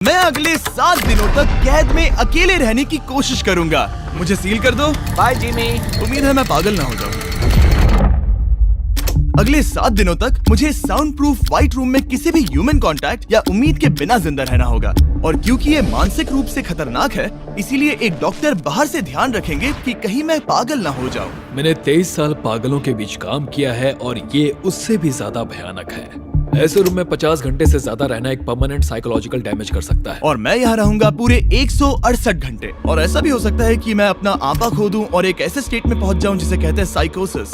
मैं अगले 7 दिनों तक कैद में अकेले रहने की कोशिश करूंगा। मुझे सील कर दो। Bye Jimmy. उम्मीद है मैं पागल ना हो जाऊं। अगले 7 दिनों तक मुझे साउंड प्रूफ व्हाइट रूम में किसी भी ह्यूमन कांटेक्ट या उम्मीद के बिना जिंदा रहना होगा। और क्योंकि ये मानसिक रूप से खतरनाक है, इसीलिए एक डॉक्टर बाहर से ध्यान रखेंगे कि कहीं मैं पागल ना हो जाऊं। मैंने 23 साल पागलों के बीच काम किया है और ये उससे भी ज्यादा भयानक है। ऐसे रूम में 50 घंटे से ज्यादा रहना एक परमानेंट साइकोलॉजिकल डैमेज कर सकता है। और मैं यहाँ रहूंगा पूरे 168 घंटे। और ऐसा भी हो सकता है कि मैं अपना आपा खो दूं और एक ऐसे स्टेट में पहुंच जाऊं जिसे कहते हैं साइकोसिस।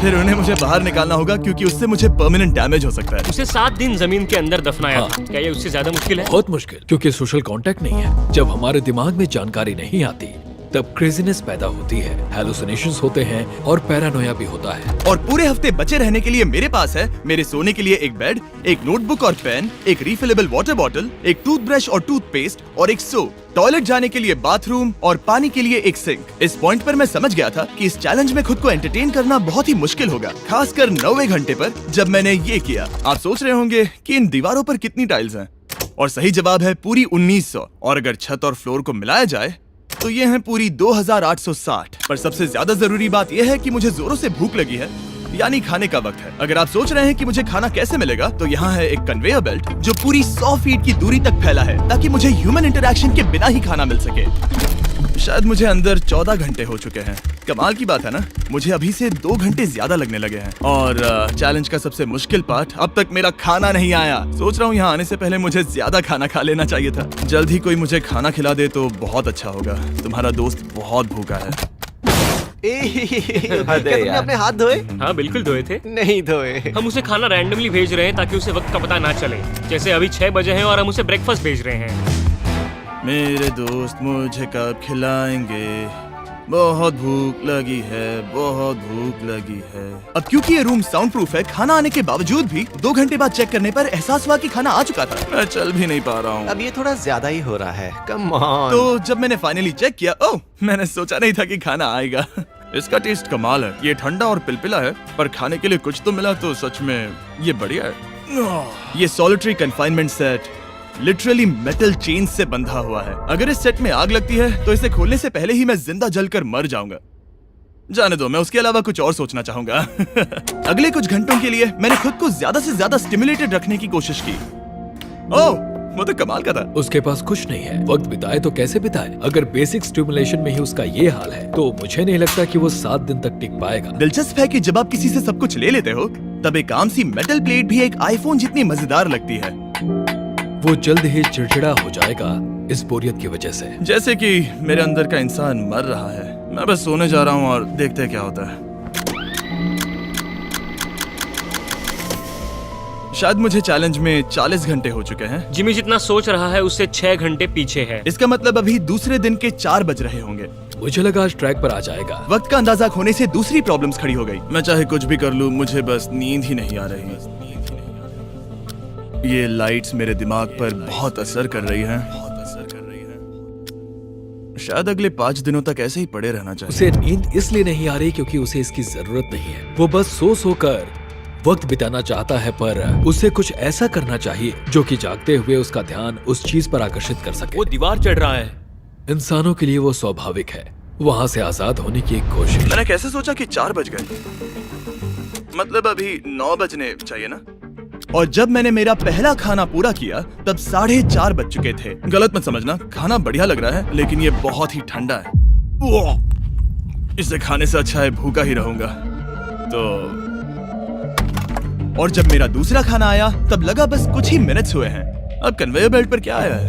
फिर उन्हें मुझे बाहर निकालना होगा क्योंकि उससे मुझे परमानेंट डैमेज हो सकता है। उसे 7 दिन जमीन के अंदर दफनाया हाँ। था। क्या ये उससे ज्यादा मुश्किल है? बहुत मुश्किल, क्योंकि सोशल कांटेक्ट नहीं है। जब हमारे दिमाग में जानकारी नहीं आती तब क्रेजीनेस पैदा होती है, हैलुसिनेशंस होते हैं और पैरानोया भी होता है। और पूरे हफ्ते बचे रहने के लिए मेरे पास है मेरे सोने के लिए एक बेड, एक नोटबुक और पेन, एक रिफिलेबल वाटर बॉटल, एक टूथब्रश और टूथपेस्ट और एक सोप, टॉयलेट जाने के लिए बाथरूम और पानी के लिए एक सिंक। इस पॉइंट पर मैं समझ गया था कि इस चैलेंज में खुद को एंटरटेन करना बहुत ही मुश्किल होगा, खासकर 90वें घंटे पर जब मैंने ये किया। आप सोच रहे होंगे कि इन दीवारों पर कितनी टाइल्स हैं? और सही जवाब है पूरी 1900। और अगर छत और फ्लोर को मिलाया जाए तो ये हैं पूरी 2860। पर सबसे ज्यादा जरूरी बात यह है कि मुझे जोरों से भूख लगी है, यानी खाने का वक्त है। अगर आप सोच रहे हैं कि मुझे खाना कैसे मिलेगा, तो यहाँ है एक कन्वेयर बेल्ट जो पूरी 100 फीट की दूरी तक फैला है, ताकि मुझे ह्यूमन इंटरैक्शन के बिना ही खाना मिल सके। शायद मुझे अंदर 14 घंटे हो चुके हैं। कमाल की बात है ना, मुझे अभी से 2 घंटे ज्यादा लगने लगे हैं। और चैलेंज का सबसे मुश्किल पार्ट, अब तक मेरा खाना नहीं आया। सोच रहा हूँ यहाँ आने से पहले मुझे ज्यादा खाना खा लेना चाहिए था। जल्द ही कोई मुझे खाना खिला दे तो बहुत अच्छा होगा। तुम्हारा दोस्त बहुत भूखा है। क्या तुमने अपने हाथ धोए? हाँ बिल्कुल धोए थे। नहीं धोए। हम उसे खाना रैंडमली भेज रहे हैं ताकि उसे वक्त का पता ना चले। जैसे अभी 6 बजे हैं और हम उसे ब्रेकफास्ट भेज रहे हैं। मेरे दोस्त मुझे कब खिलाएंगे? बहुत भूख लगी है, बहुत भूख लगी है। अब क्योंकि ये रूम साउंड प्रूफ है, खाना आने के बावजूद भी 2 घंटे बाद चेक करने पर एहसास हुआ कि खाना आ चुका था। मैं चल भी नहीं पा रहा हूँ। अब ये थोड़ा ज्यादा ही हो रहा है। Come on. तो जब मैंने फाइनली चेक किया, ओह, मैंने सोचा नहीं था कि खाना आएगा। इसका टेस्ट कमाल है। ये ठंडा और पिलपिला है, पर खाने के लिए कुछ तो मिला, तो सच में ये बढ़िया है। ये solitary confinement set literally metal chain से बंधा हुआ है। अगर इस सेट में आग लगती है तो इसे खोलने से पहले ही मैं जिंदा जलकर मर जाऊंगा। जाने दो, मैं उसके अलावा कुछ और सोचना चाहूंगा। अगले कुछ घंटों के लिए मैंने खुद को ज्यादा से ज्यादा स्टिमुलेटेड रखने की कोशिश की। ओह, वो तो कमाल का था। उसके पास कुछ नहीं है, वक्त बिताए तो कैसे बिताए? अगर बेसिक स्टिमुलेशन में ही उसका ये हाल है तो मुझे नहीं लगता कि वो 7 दिन तक टिक पाएगा। दिलचस्प है कि जब आप किसी से सब कुछ ले लेते हो, तब एक आम सी मेटल प्लेट भी एक आईफोन जितनी मजेदार लगती है। वो जल्द ही चिड़चिड़ा हो जाएगा इस बोरियत की वजह से। जैसे कि मेरे अंदर का इंसान मर रहा है। मैं बस सोने जा रहा हूँ और देखते हैं क्या होता है। शायद मुझे चैलेंज में 40 घंटे हो चुके हैं। जिमी जितना सोच रहा है उससे 6 घंटे पीछे है। इसका मतलब अभी दूसरे दिन के 4 बज रहे होंगे। मुझे लगा आज ट्रैक पर आ जाएगा। वक्त का अंदाजा खोने से दूसरी प्रॉब्लम्स खड़ी हो गई। मैं चाहे कुछ भी कर लूं, मुझे बस नींद ही नहीं आ रही। ये लाइट्स मेरे दिमाग पर बहुत असर कर रही हैं। शायद अगले 5 दिनों तक ऐसे ही पड़े रहना चाहिए। उसे नींद इसलिए नहीं आ रही क्योंकि उसे इसकी जरूरत नहीं है। वो बस सो कर वक्त बिताना चाहता है, पर उसे कुछ ऐसा करना चाहिए जो कि जागते हुए उसका ध्यान उस चीज पर आकर्षित कर सके। वो दीवार चढ़ रहा है। इंसानों के लिए वो स्वाभाविक है। वहाँ से आजाद होने की एक कोशिश। मैंने कैसे सोचा कि 4 बज गए? मतलब अभी 9 बजने चाहिए ना? और जब मैंने मेरा पहला खाना पूरा किया तब 4:30 बज चुके थे। गलत मत समझना, खाना बढ़िया लग रहा है, लेकिन ये बहुत ही ठंडा है। इसे खाने से अच्छा है भूखा ही रहूंगा। तो और जब मेरा दूसरा खाना आया तब लगा बस कुछ ही मिनट्स हुए हैं। अब कन्वेयर बेल्ट पर क्या आया है?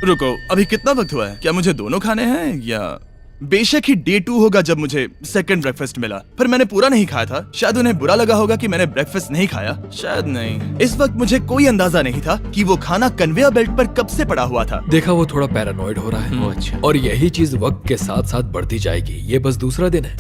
रुको, अभी कितना वक्त हुआ है? क्या मुझे दोनों खाने हैं? या बेशक ही डे 2 होगा जब मुझे सेकंड ब्रेकफास्ट मिला, पर मैंने पूरा नहीं खाया था। शायद उन्हें बुरा लगा होगा कि मैंने ब्रेकफास्ट नहीं खाया, शायद नहीं। इस वक्त मुझे कोई अंदाजा नहीं था कि वो खाना कन्वेयर बेल्ट पर कब से पड़ा हुआ था। देखा, वो थोड़ा पैरानॉइड हो रहा है। अच्छा। और यही चीज वक्त के साथ साथ बढ़ती जाएगी। ये बस दूसरा दिन है।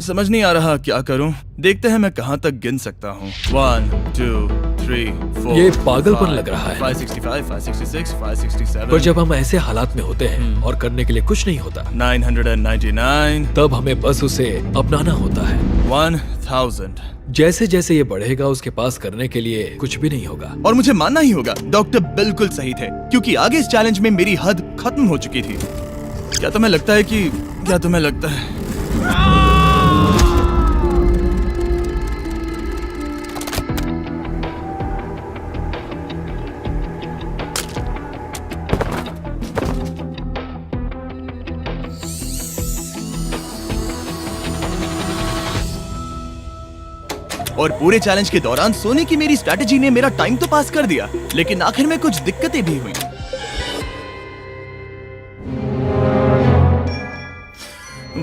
समझ नहीं आ रहा क्या करूं। देखते हैं मैं कहां तक गिन सकता हूं। 1 2 3 4 ये पागलपन लग रहा है। 565 566 567 पर जब हम ऐसे हालात में होते हैं और करने के लिए कुछ नहीं होता, 999 तब हमें बस उसे अपनाना होता है। 1000। जैसे जैसे ये बढ़ेगा उसके पास करने के लिए कुछ भी नहीं होगा। और मुझे मानना ही होगा, डॉक्टर बिल्कुल सही थे, क्योंकि आगे इस चैलेंज में मेरी हद खत्म हो चुकी थी। क्या तुम्हें लगता है और पूरे चैलेंज के दौरान सोने की मेरी स्ट्रैटेजी ने मेरा टाइम तो पास कर दिया, लेकिन आखिर में कुछ दिक्कतें भी हुई।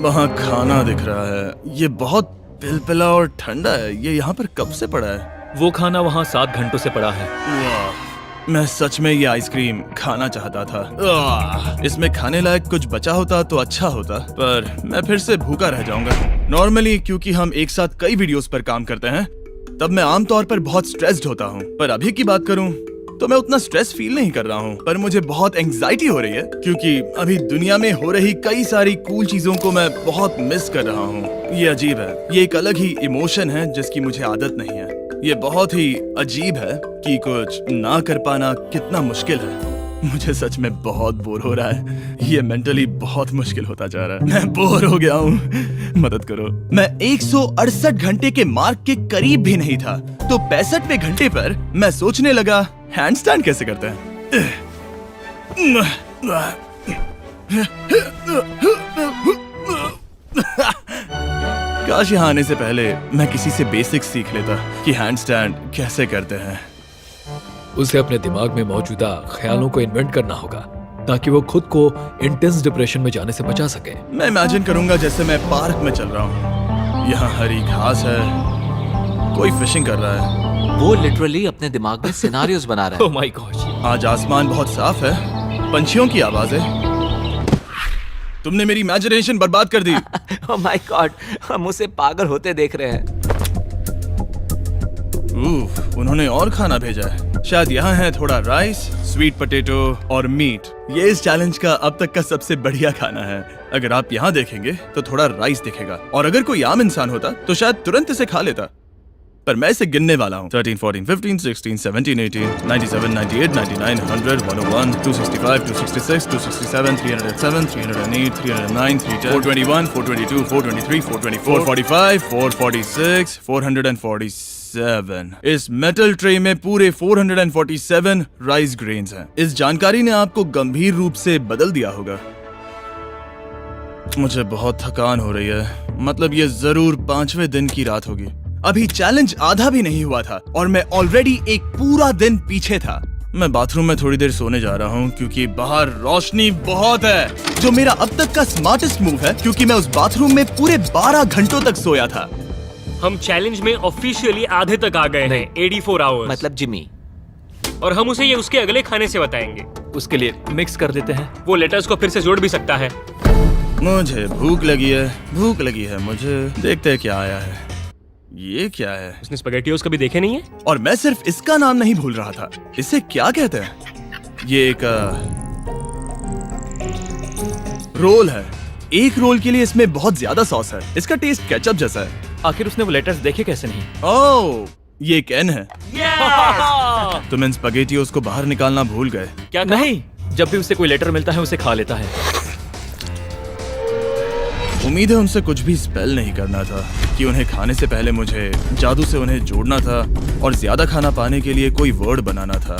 वहाँ खाना दिख रहा है, ये बहुत पिलपिला और ठंडा है। ये यहाँ पर कब से पड़ा है? वो खाना वहाँ 7 घंटों से पड़ा है। वाह, मैं सच में ये आइसक्रीम खाना चाहता था। इसमें खाने लायक कुछ बचा होता तो अच्छा होता, पर मैं फिर से भूखा रह जाऊंगा। नॉर्मली क्योंकि हम एक साथ कई वीडियोस पर काम करते हैं, तब मैं आमतौर पर बहुत स्ट्रेस्ड होता हूँ। पर अभी की बात करूँ तो मैं उतना स्ट्रेस फील नहीं कर रहा हूँ, पर मुझे बहुत एंजाइटी हो रही है, क्योंकि अभी दुनिया में हो रही कई सारी कूल चीजों को मैं बहुत मिस कर रहा हूँ। ये अजीब है, ये एक अलग ही इमोशन है जिसकी मुझे आदत नहीं है। ये बहुत ही अजीब है कि कुछ ना कर पाना कितना मुश्किल है। मुझे सच में बहुत बोर हो रहा है। ये मेंटली बहुत मुश्किल होता जा रहा है। मैं बोर हो गया हूँ, मदद करो। मैं 168 घंटे के मार्क के करीब भी नहीं था, तो 65वें घंटे पर मैं सोचने लगा, हैंडस्टैंड कैसे करते हैं। काश यहाँ आने से पहले मैं किसी से बेसिक्स सीख लेता कि हैंडस्टैंड कैसे करते हैं। उसे अपने दिमाग में मौजूदा ख्यालों को इन्वेंट करना होगा ताकि वो खुद को इंटेंस डिप्रेशन में जाने से बचा सके। मैं इमेजिन करूंगा जैसे मैं पार्क में चल रहा हूँ, यहाँ हरी घास है, कोई फिशिंग कर रहा है। वो लिटरली अपने दिमाग में सिनारियोस बना रहा ओह है। My God. आज आसमान बहुत साफ है, पंछियों की आवाजें। तुमने मेरी इमेजिनेशन बर्बाद कर दी। ओह माय गॉड, हम उसे पागल होते देख रहे हैं। उन्होंने और खाना भेजा है। शायद यहाँ है थोड़ा राइस, स्वीट पोटैटो और मीट। ये इस चैलेंज का अब तक का सबसे बढ़िया खाना है। अगर आप यहाँ देखेंगे तो थोड़ा राइस दिखेगा, और अगर कोई आम इंसान होता तो शायद तुरंत इसे खा लेता, पर मैं इसे गिनने वाला हूँ। 13, 14, 15, 16, 17, 18, 97, 98, 99, 100, 101, 265, 266, 267, 307, 308, 309, 310, 421, 422, 423, 424, 445, 446, 447। इस मेटल ट्रे में पूरे 447 राइस ग्रेन्स हैं। इस जानकारी ने आपको गंभीर रूप से बदल दिया होगा। मुझे बहुत थकान हो रही है, मतलब ये जरूर 5वें दिन की रात होगी। अभी चैलेंज आधा भी नहीं हुआ था और मैं ऑलरेडी एक पूरा दिन पीछे था। मैं बाथरूम में थोड़ी देर सोने जा रहा हूँ क्योंकि बाहर रोशनी बहुत है, जो मेरा अब तक का स्मार्टेस्ट मूव है, क्योंकि मैं उस बाथरूम में पूरे 12 घंटों तक सोया था। हम चैलेंज में ऑफिशियली आधे तक आ गए हैं, 84 आवर्स। मतलब जिमी। और हम उसे ये उसके अगले खाने से बताएंगे। उसके लिए मिक्स कर देते हैं। वो लेटर्स को फिर से जोड़ भी सकता है। मुझे भूख लगी है मुझे। देखते हैं क्या आया है। ये क्या है? उसने स्पैगेटियोस कभी देखे नहीं है? और मैं सिर्फ इसका नाम नहीं भूल रहा था। इसे क्या कहते हैं? ये एक रोल है। एक रोल के लिए इसमें बहुत ज्यादा सॉस है। इसका टेस्ट केचप जैसा है। आखिर उसने वो लेटर्स देखे कैसे नहीं? ओह, ये कैन है। तुम इन स्पैगेटियोस को बाहर निकालना भूल गए। क्या नहीं, जब भी उसे कोई लेटर मिलता है उसे खा लेता है। उम्मीद है उनसे कुछ भी स्पेल नहीं करना था कि उन्हें खाने से पहले मुझे जादू से उन्हें जोड़ना था और ज्यादा खाना पाने के लिए कोई वर्ड बनाना था।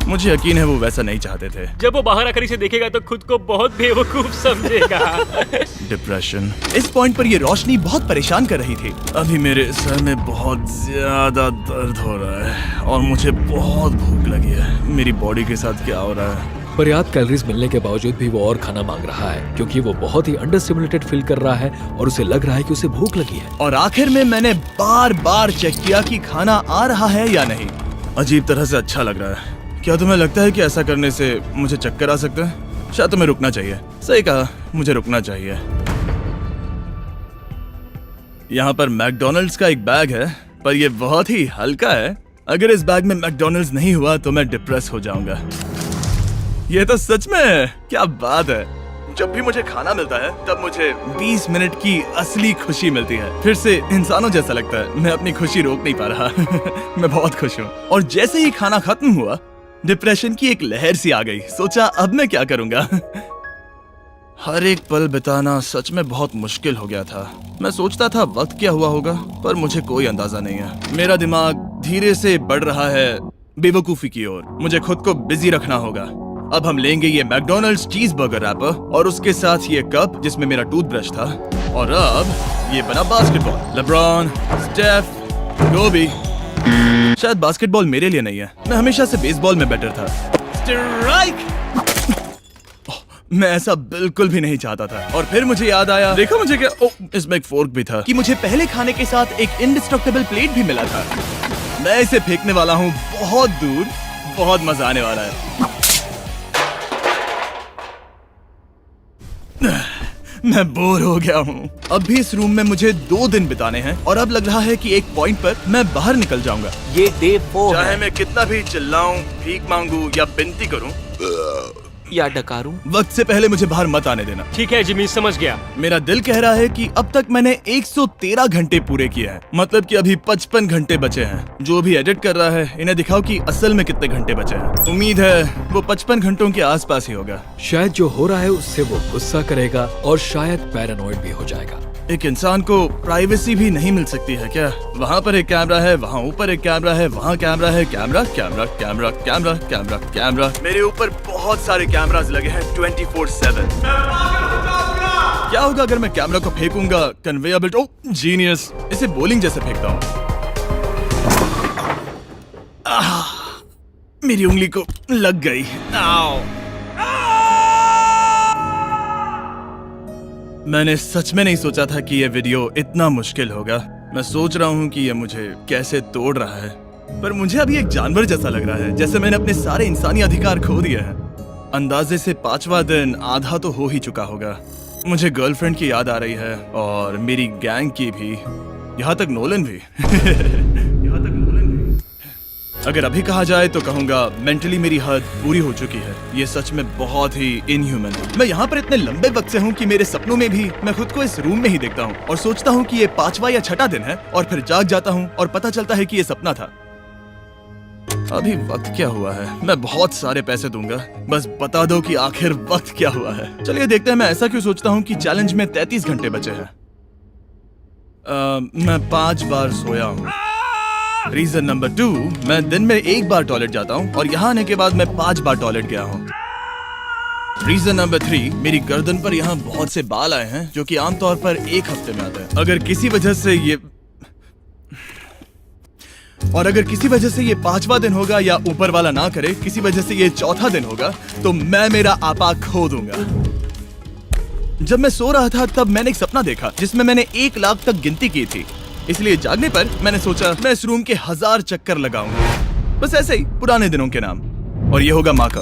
मुझे यकीन है वो वैसा नहीं चाहते थे। जब वो बाहर आकर इसे देखेगा तो खुद को बहुत बेवकूफ समझेगा। डिप्रेशन। इस पॉइंट पर ये रोशनी बहुत परेशान कर रही थी। अभी मेरे सर में बहुत ज्यादा दर्द हो रहा है और मुझे बहुत भूख लगी है। मेरी बॉडी के साथ क्या हो रहा है? पर्याप्त कैलोरीज मिलने के बावजूद भी वो और खाना मांग रहा है क्योंकि वो बहुत ही अंडर स्टिमुलेटेड फील कर रहा है और उसे लग रहा है कि उसे भूख लगी है। और आखिर में मैंने बार बार चेक किया कि खाना आ रहा है या नहीं। अजीब तरह से अच्छा लग रहा है। क्या तुम्हें लगता है कि ऐसा करने से मुझे चक्कर आ सकता है? शायद तुम्हें रुकना चाहिए। सही कहा, मुझे रुकना चाहिए। यहाँ पर मैकडोनल्ड्स का एक बैग है, पर ये बहुत ही हल्का है। अगर इस बैग में मैकडोनल्ड्स नहीं हुआ तो मैं डिप्रेस हो जाऊंगा। ये तो सच में क्या बात है। जब भी मुझे खाना मिलता है तब मुझे 20 मिनट की असली खुशी मिलती है। फिर से इंसानों जैसा लगता है। मैं अपनी खुशी रोक नहीं पा रहा। मैं बहुत खुश हूँ। और जैसे ही खाना खत्म हुआ, डिप्रेशन की एक लहर सी आ गई। सोचा अब मैं क्या करूंगा। हर एक पल बिताना सच में बहुत मुश्किल हो गया था। मैं सोचता था वक्त क्या हुआ होगा, पर मुझे कोई अंदाजा नहीं है। मेरा दिमाग धीरे से बढ़ रहा है बेवकूफी की ओर। मुझे खुद को बिजी रखना होगा। अब हम लेंगे ये मैकडोनल्ड्स चीज बर्गर रैपर और उसके साथ ये कप जिसमें मेरा टूथब्रश था। और अब ये बना बास्केटबॉल। लेब्रॉन, स्टेफ, कोबी। शायद बास्केटबॉल मेरे लिए नहीं है। मैं हमेशा से बेसबॉल में बेटर था। स्ट्राइक! मैं ऐसा बिल्कुल भी नहीं चाहता था। और फिर मुझे याद आया, देखो मुझे क्या, इसमें एक फोर्क भी था, कि मुझे पहले खाने के साथ एक इंडिस्ट्रक्टेबल प्लेट भी मिला था। मैं इसे फेंकने वाला हूँ बहुत दूर। बहुत मजा आने वाला है। मैं बोर हो गया हूँ। अब भी इस रूम में मुझे 2 दिन बिताने हैं और अब लग रहा है कि एक पॉइंट पर मैं बाहर निकल जाऊंगा। ये डे 4 चाहे है मैं कितना भी चिल्लाऊं, भीख मांगू या विनती करूं, या डकारूं। वक्त से पहले मुझे बाहर मत आने देना। ठीक है जिमी, समझ गया। मेरा दिल कह रहा है कि अब तक मैंने 113 घंटे पूरे किए हैं। मतलब कि अभी 55 घंटे बचे हैं। जो भी एडिट कर रहा है इन्हें दिखाओ कि असल में कितने घंटे बचे हैं। उम्मीद है वो 55 घंटों के आसपास ही होगा। शायद जो हो रहा है उससे वो गुस्सा करेगा और शायद पैरानॉइड भी हो जाएगा। एक इंसान को प्राइवेसी भी नहीं मिल सकती है क्या? वहाँ पर एक कैमरा है, वहाँ ऊपर एक कैमरा है, वहाँ कैमरा है, camera camera camera camera camera camera. मेरे ऊपर बहुत सारे कैमरास लगे हैं 24/7। क्या होगा अगर मैं कैमरा को फेंकूंगा? Conveyor belt. Oh genius! इसे बोलिंग जैसे फेंकता हूँ। मेरी उंगली को लग गई। आओ! मैंने सच में नहीं सोचा था कि यह वीडियो इतना मुश्किल होगा। मैं सोच रहा हूँ कि यह मुझे कैसे तोड़ रहा है, पर मुझे अभी एक जानवर जैसा लग रहा है, जैसे मैंने अपने सारे इंसानी अधिकार खो दिए हैं। अंदाजे से 5वां दिन आधा तो हो ही चुका होगा। मुझे गर्लफ्रेंड की याद आ रही है और मेरी गैंग की भी, यहाँ तक नोलन भी। यहाँ तक नोलन भी। अगर अभी कहा जाए तो कहूंगा मेंटली मेरी हद पूरी हो चुकी है। ये सच में बहुत ही इनह्यूमन है। मैं यहाँ पर इतने लंबे वक्त से हूँ कि मेरे सपनों में भी मैं खुद को इस रूम में ही देखता हूँ और सोचता हूँ कि ये 5वां या 6वां दिन है और फिर जाग जाता हूँ और पता चलता है कि ये सपना था। अभी वक्त क्या हुआ है? मैं बहुत सारे पैसे दूंगा, बस बता दो कि आखिर वक्त क्या हुआ है। चलिए देखते हैं मैं ऐसा क्यों सोचता हूँ कि चैलेंज में 33 घंटे बचे हैं। मैं 5 बार सोया हूँ। रीजन नंबर 2, मैं दिन में 1 बार टॉयलेट जाता हूँ और यहाँ आने के बाद मैं 5 बार टॉयलेट गया हूँ। रीजन नंबर 3, मेरी गर्दन पर यहाँ बहुत से बाल आए हैं जो कि आमतौर पर 1 हफ्ते में आते हैं। अगर किसी वजह से ये 5वां दिन होगा या ऊपर वाला ना करे, किसी वजह से ये 4था दिन होगा, तो मैं मेरा आपा खो दूंगा। जब मैं सो रहा था तब मैंने एक सपना देखा जिसमें मैंने 1 लाख तक गिनती की थी। इसलिए जागने पर मैंने सोचा मैं इस रूम के 1000 चक्कर लगाऊंगा, बस ऐसे ही पुराने दिनों के नाम। और ये होगा माँ का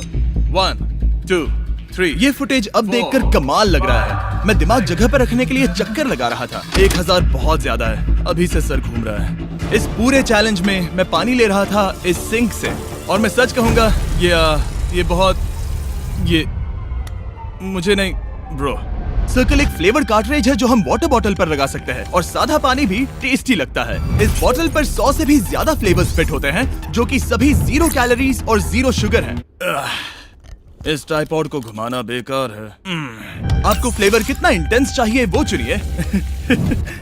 1 2 3। ये फुटेज अब देखकर कमाल लग रहा है। मैं दिमाग जगह पर रखने के लिए चक्कर लगा रहा था। 1000 बहुत ज्यादा है। अभी से सर घूम रहा है। इस पूरे चैलेंज में मैं पानी ले रहा था इस सिंक से, और मैं सच कहूंगा ये मुझे नहीं ब्रो। सर्कल एक फ्लेवर कार्ट्रिज है जो हम वाटर बॉटल पर लगा सकते हैं और सादा पानी भी टेस्टी लगता है। इस बॉटल पर 100 से भी ज्यादा फ्लेवर्स फिट होते हैं जो कि सभी 0 कैलोरीज और 0 शुगर हैं। इस ट्राइपॉड को घुमाना बेकार है। आपको फ्लेवर कितना इंटेंस चाहिए वो चुनिए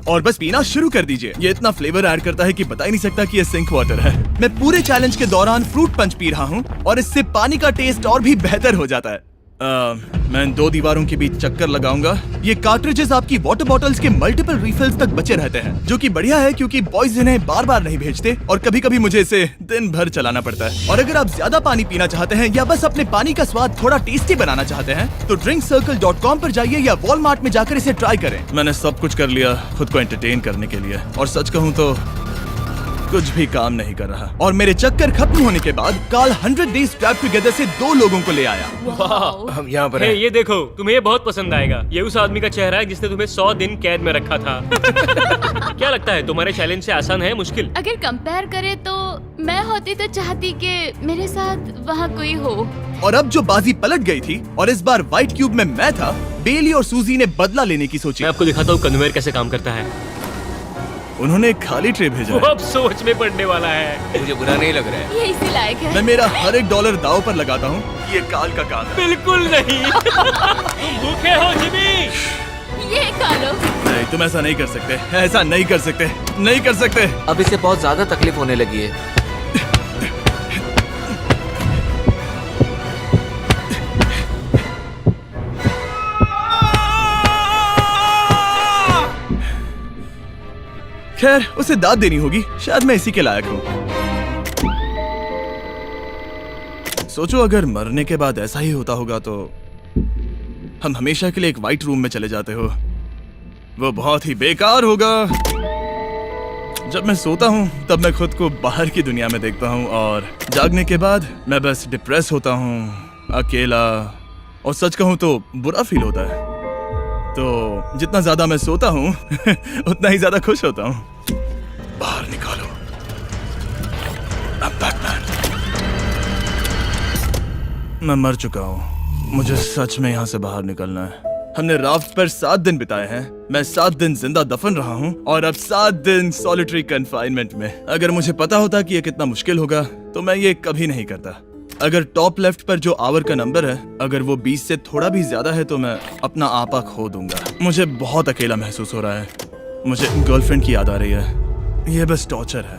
और बस पीना शुरू कर दीजिए। ये इतना फ्लेवर ऐड करता है कि बता ही नहीं सकता कि ये सिंक वाटर है। मैं पूरे चैलेंज के दौरान फ्रूट पंच पी रहा हूँ और इससे पानी का टेस्ट और भी बेहतर हो जाता है। मैं इन 2 दीवारों के बीच चक्कर लगाऊंगा। ये कार्ट्रिजेस आपकी वाटर बॉटल्स के मल्टीपल रिफिल्स तक बचे रहते हैं, जो कि बढ़िया है क्योंकि बॉयज इन्हें बार बार नहीं भेजते और कभी कभी मुझे इसे दिन भर चलाना पड़ता है। और अगर आप ज्यादा पानी पीना चाहते हैं या बस अपने पानी का स्वाद थोड़ा टेस्टी बनाना चाहते हैं तो drinkcircle.com पर जाइए या वॉलमार्ट में जाकर इसे ट्राई करें। मैंने सब कुछ कर लिया खुद को एंटरटेन करने के लिए, और सच कहूँ तो कुछ भी काम नहीं कर रहा और मेरे चक्कर खत्म होने के बाद कार्ल 100 डेज ट्रैप टुगेदर से 2 लोगों को ले आया। हम यहाँ पर हे, हैं। ये देखो, तुम्हें ये बहुत पसंद आएगा। ये उस आदमी का चेहरा है जिसने तुम्हें 100 दिन कैद में रखा था। क्या लगता है, तुम्हारे चैलेंज से आसान है मुश्किल? अगर कंपेयर करे तो मैं होती तो चाहती कि मेरे साथ वहाँ कोई हो। और अब जो बाजी पलट गई थी और इस बार व्हाइट क्यूब में मैं था, बेली और सूजी ने बदला लेने की सोची। मैं आपको दिखाता हूँ कन्वेयर कैसे काम करता है। उन्होंने एक खाली ट्रे भेजा वो है। अब सोच में पड़ने वाला है। मुझे बुरा नहीं लग रहा है। ये इसी लायक है। मैं मेरा हर एक डॉलर दाव पर लगाता हूँ। ये काल का काम है। बिल्कुल नहीं। तुम भूखे हो जिमी। ये खा लो। नहीं, तुम ऐसा नहीं कर सकते, ऐसा नहीं कर सकते, नहीं कर सकते। अब इसे बहुत ज्यादा तकलीफ होने लगी है। खैर, उसे दाद देनी होगी। शायद मैं इसी के लायक हूँ। सोचो अगर मरने के बाद ऐसा ही होता होगा तो हम हमेशा के लिए एक व्हाइट रूम में चले जाते हो। वो बहुत ही बेकार होगा। जब मैं सोता हूँ तब मैं खुद को बाहर की दुनिया में देखता हूँ और जागने के बाद मैं बस डिप्रेस होता हूँ, अकेला, और सच कहूँ तो बुरा फील होता है। तो जितना ज्यादा मैं सोता हूँ उतना ही ज्यादा खुश होता हूँ। बाहर निकालो। I'm Batman। मैं मर चुका हूँ। मुझे सच में यहाँ से बाहर निकलना है। हमने राफ्ट पर 7 दिन बिताए हैं। मैं 7 दिन जिंदा दफन रहा हूँ और अब 7 दिन सॉलिटरी कन्फाइनमेंट में। अगर मुझे पता होता कि ये कितना मुश्किल होगा तो मैं ये कभी नहीं करता। अगर टॉप लेफ्ट पर जो आवर का नंबर है, अगर वो 20 से थोड़ा भी ज्यादा है तो मैं अपना आपा खो दूंगा। मुझे बहुत अकेला महसूस हो रहा है। मुझे गर्लफ्रेंड की याद आ रही है। ये बस टॉर्चर है।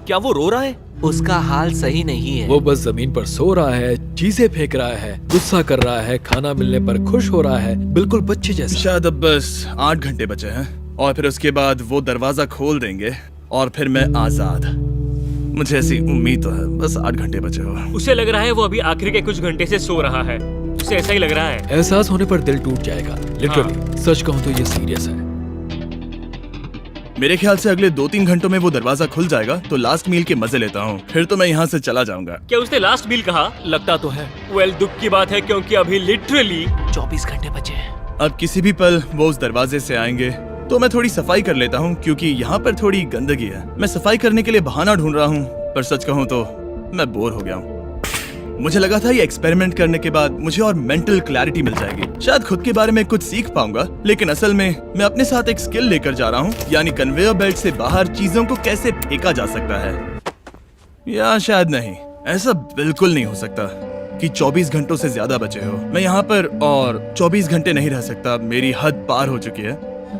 क्या वो रो रहा है? उसका हाल सही नहीं है। वो बस जमीन पर सो रहा है, चीजें फेंक रहा है, गुस्सा कर रहा है, खाना मिलने पर खुश हो रहा है, बिल्कुल बच्चे जैसा। शायद अब बस 8 घंटे बचे हैं और फिर उसके बाद वो दरवाजा खोल देंगे और फिर मैं आजाद। मुझे ऐसी उम्मीद तो है। बस 8 घंटे बचे हो। उसे लग रहा है वो अभी आखिरी के कुछ घंटे से सो रहा है। उसे ऐसा ही लग रहा है। एहसास होने पर दिल टूट जाएगा। लिटरली, सच कहूँ तो ये सीरियस है। मेरे ख्याल से अगले 2-3 घंटों में वो दरवाजा खुल जाएगा तो लास्ट मील के मजे लेता हूँ। फिर तो मैं यहाँ से चला जाऊंगा। क्या उसने लास्ट मील कहा? लगता तो है। वेल, दुख की बात है क्योंकि अभी लिटरली 24 घंटे बचे हैं। अब किसी भी पल वो उस दरवाजे से आएंगे तो मैं थोड़ी सफाई कर लेता हूँ क्योंकि यहाँ पर थोड़ी गंदगी है। मैं सफाई करने के लिए बहाना ढूंढ रहा हूँ, पर सच कहूँ तो मैं बोर हो गया हूँ। मुझे लगा था ये एक्सपेरिमेंट करने के बाद मुझे और मेंटल क्लैरिटी मिल जाएगी, शायद खुद के बारे में कुछ सीख पाऊंगा। लेकिन असल में मैं अपने साथ एक स्किल लेकर जा रहा हूँ, यानी कन्वेयर बेल्ट से बाहर चीजों को कैसे फेंका जा सकता है। या शायद नहीं, ऐसा बिल्कुल नहीं हो सकता कि 24 घंटों से ज्यादा बचे हो। मैं यहाँ पर और 24 घंटे नहीं रह सकता। मेरी हद पार हो चुकी है,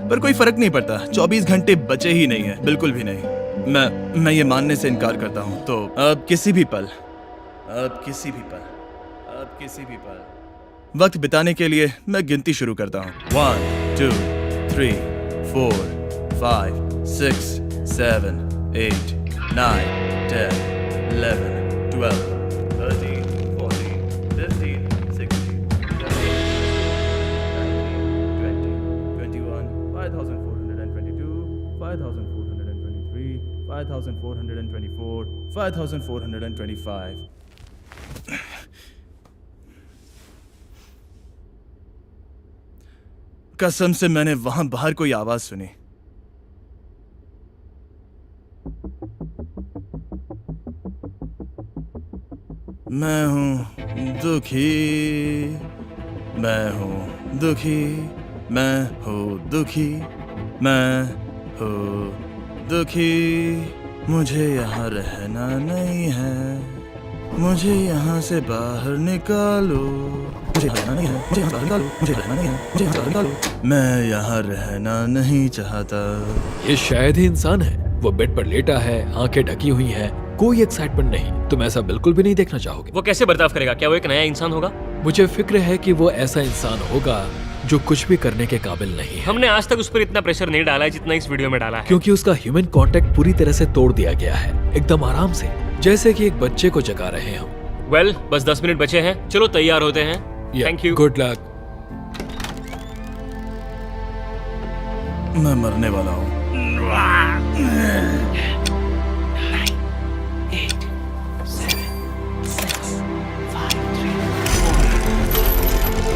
पर कोई फर्क नहीं पड़ता। 24 घंटे बचे ही नहीं है, बिल्कुल भी नहीं। मैं ये मानने से इनकार करता हूँ। तो अब किसी भी पल वक्त बिताने के लिए मैं गिनती शुरू करता हूँ। 1 2 3 4 5 6 7 8 9 10 11 12 13 14 15 16 17 18 19 20 21 5422 5423 5424 5425। कसम से मैंने वहां बाहर कोई आवाज सुनी। मैं हूं दुखी, मैं हूं दुखी, मैं हूं दुखी, मैं हूं दुखी। मुझे यहाँ रहना नहीं है, मुझे यहाँ से बाहर निकालो। मुझे रहना नहीं है, मुझे यहाँ से बाहर निकालो। मुझे रहना नहीं है, मुझे यहाँ से बाहर निकालो। मैं यहाँ रहना नहीं चाहता। ये शायद ही इंसान है। वो बेड पर लेटा है, आंखें ढकी हुई हैं, कोई एक्साइटमेंट नहीं। तुम ऐसा बिल्कुल भी नहीं देखना चाहोगे। वो कैसे बर्ताव करेगा? क्या वो एक नया इंसान होगा? मुझे फिक्र है कि वो ऐसा इंसान होगा जो कुछ भी करने के काबिल नहीं है, हमने आज तक उस पर इतना प्रेशर नहीं डाला है जितना इस वीडियो में डाला है। क्योंकि उसका ह्यूमन कांटेक्ट पूरी तरह से तोड़ दिया गया है, एकदम आराम से, जैसे कि एक बच्चे को जगा रहे हो। वेल, बस 10 मिनट बचे हैं। चलो तैयार होते हैं। Thank you. Good luck. मैं मरने वाला हूँ।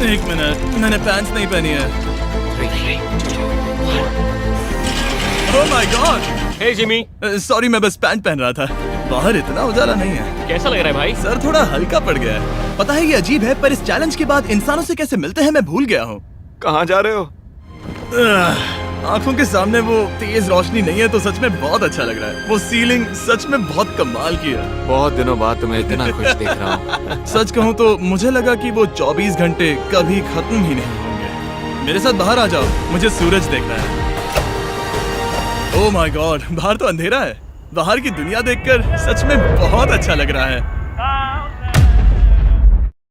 एक मिनट, मैंने पैंट्स नहीं पहनी है। Oh my god! Hey Jimmy, sorry, मैं बस पैंट पहन रहा था। बाहर इतना उजाला नहीं है। कैसा लग रहा है भाई? सर थोड़ा हल्का पड़ गया है। पता है ये अजीब है, पर इस चैलेंज के बाद इंसानों से कैसे मिलते हैं मैं भूल गया हूँ। कहाँ जा रहे हो? आंखों के सामने वो तेज रोशनी नहीं है तो सच में बहुत अच्छा लग रहा है। वो सीलिंग सच में बहुत कमाल की है। बहुत दिनों बाद तुम्हें इतना खुश देख रहा हूँ। सच कहूँ तो मुझे लगा कि वो 24 घंटे कभी खत्म ही नहीं होंगे। मेरे साथ बाहर आ जाओ, मुझे सूरज देखना है। ओह माय गॉड, बाहर तो अंधेरा है। बाहर की दुनिया देखकर सच में बहुत अच्छा लग रहा है।